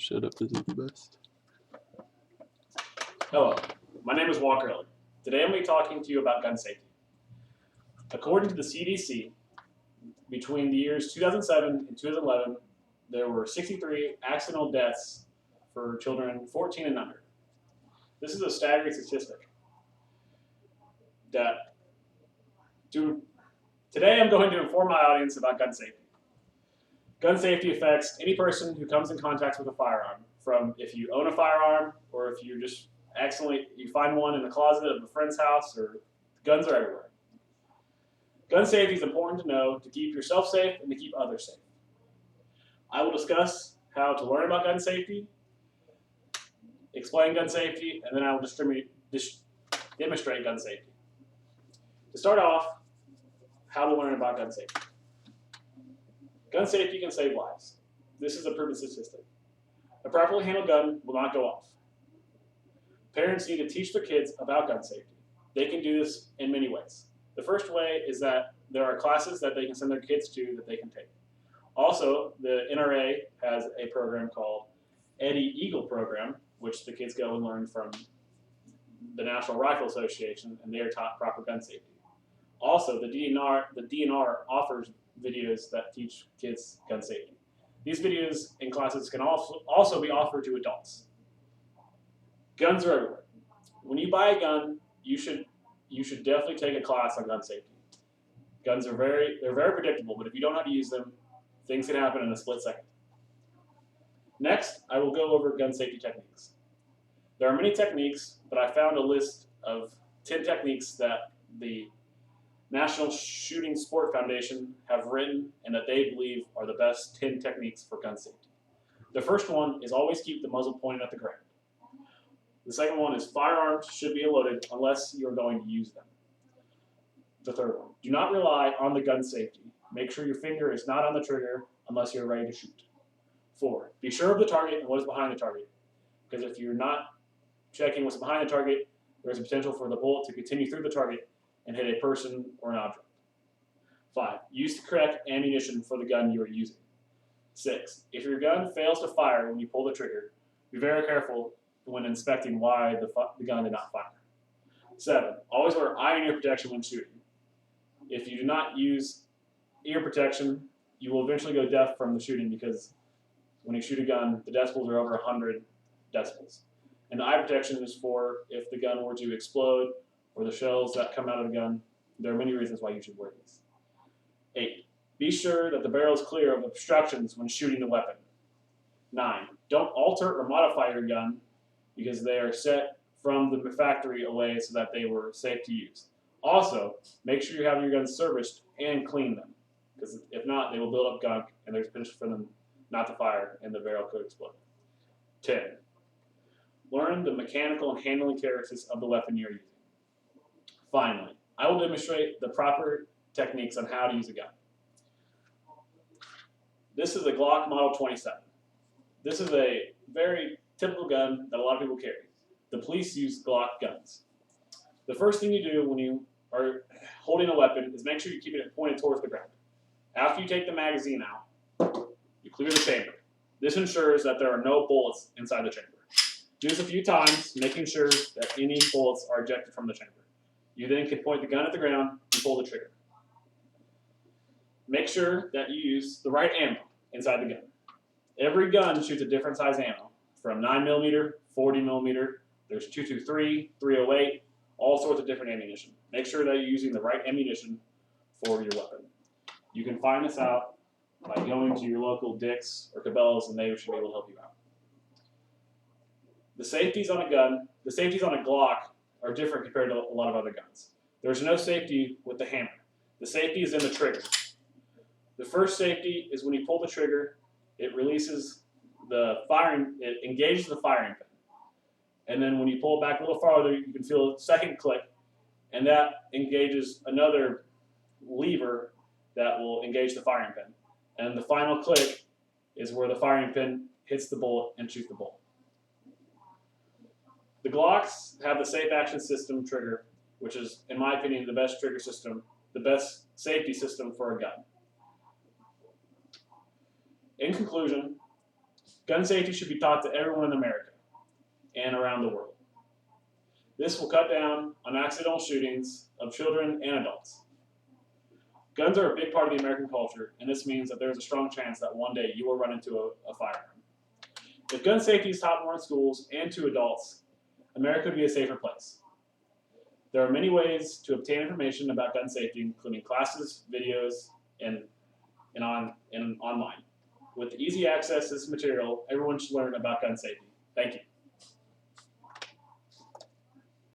shut up. This is the best. Hello, my name is Walker Elliott. Today I'm going to be talking to you about gun safety. According to the CDC, between the years 2007 and 2011, there were 63 accidental deaths for children 14 and under. This is a staggering statistic. Today I'm going to inform my audience about gun safety. Gun safety affects any person who comes in contact with a firearm, from if you own a firearm or if you just accidentally find one in the closet of a friend's house, or guns are everywhere. Gun safety is important to know to keep yourself safe and to keep others safe. I will discuss how to learn about gun safety, explain gun safety, and then I will demonstrate gun safety. To start off, how to learn about gun safety. Gun safety can save lives. This is a proven statistic. A properly handled gun will not go off. Parents need to teach their kids about gun safety. They can do this in many ways. The first way is that there are classes that they can send their kids to that they can take. Also, the NRA has a program called Eddie Eagle program, which the kids go and learn from the National Rifle Association, and they are taught proper gun safety. Also, the DNR offers videos that teach kids gun safety. These videos and classes can also be offered to adults. Guns are everywhere. When you buy a gun, you should definitely take a class on gun safety. Guns are very predictable, but if you don't know how to use them, things can happen in a split second. Next, I will go over gun safety techniques. There are many techniques, but I found a list of 10 techniques that the National Shooting Sport Foundation have written and that they believe are the best 10 techniques for gun safety. The first one is always keep the muzzle pointed at the ground. The second one is firearms should be loaded unless you're going to use them. The third one, do not rely on the gun safety. Make sure your finger is not on the trigger unless you're ready to shoot. 4, be sure of the target and what is behind the target. Because if you're not checking what's behind the target, there's a potential for the bullet to continue through the target and hit a person or an object. 5, use the correct ammunition for the gun you are using. 6, if your gun fails to fire when you pull the trigger, be very careful when inspecting why the gun did not fire. 7, always wear eye and ear protection when shooting. If you do not use ear protection, you will eventually go deaf from the shooting, because when you shoot a gun, the decibels are over 100 decibels. And the eye protection is for if the gun were to explode or the shells that come out of the gun. There are many reasons why you should wear these. 8, be sure that the barrel is clear of obstructions when shooting the weapon. 9, don't alter or modify your gun because they are set from the factory away so that they were safe to use. Also, make sure you have your guns serviced and clean them, because if not, they will build up gunk and there's potential for them not to fire and the barrel could explode. 10, learn the mechanical and handling characteristics of the weapon you're using. Finally, I will demonstrate the proper techniques on how to use a gun. This is a Glock Model 27. This is a very typical gun that a lot of people carry. The police use Glock guns. The first thing you do when you are holding a weapon is make sure you're keeping it pointed towards the ground. After you take the magazine out, you clear the chamber. This ensures that there are no bullets inside the chamber. Do this a few times, making sure that any bullets are ejected from the chamber. You then can point the gun at the ground and pull the trigger. Make sure that you use the right ammo inside the gun. Every gun shoots a different size ammo, from 9mm, 40mm, there's 223, 308, all sorts of different ammunition. Make sure that you're using the right ammunition for your weapon. You can find this out by going to your local Dick's or Cabela's, and they should be able to help you out. The safeties on a gun, the safeties on a Glock are different compared to a lot of other guns. There's no safety with the hammer. The safety is in the trigger. The first safety is when you pull the trigger, it releases the firing, it engages the firing pin. And then when you pull it back a little farther, you can feel a second click, and that engages another lever that will engage the firing pin. And the final click is where the firing pin hits the bullet and shoots the bullet. The Glocks have the Safe Action System trigger, which is, in my opinion, the best trigger system, the best safety system for a gun. In conclusion, Gun safety should be taught to everyone in America and around the world. This will cut down on accidental shootings of children and adults. Guns are a big part of the American culture, and this means that there is a strong chance that one day you will run into a firearm. If gun safety is taught more in schools and to adults, America would be a safer place. There are many ways to obtain information about gun safety, including classes, videos, and online. With easy access to this material, everyone should learn about gun safety. Thank you.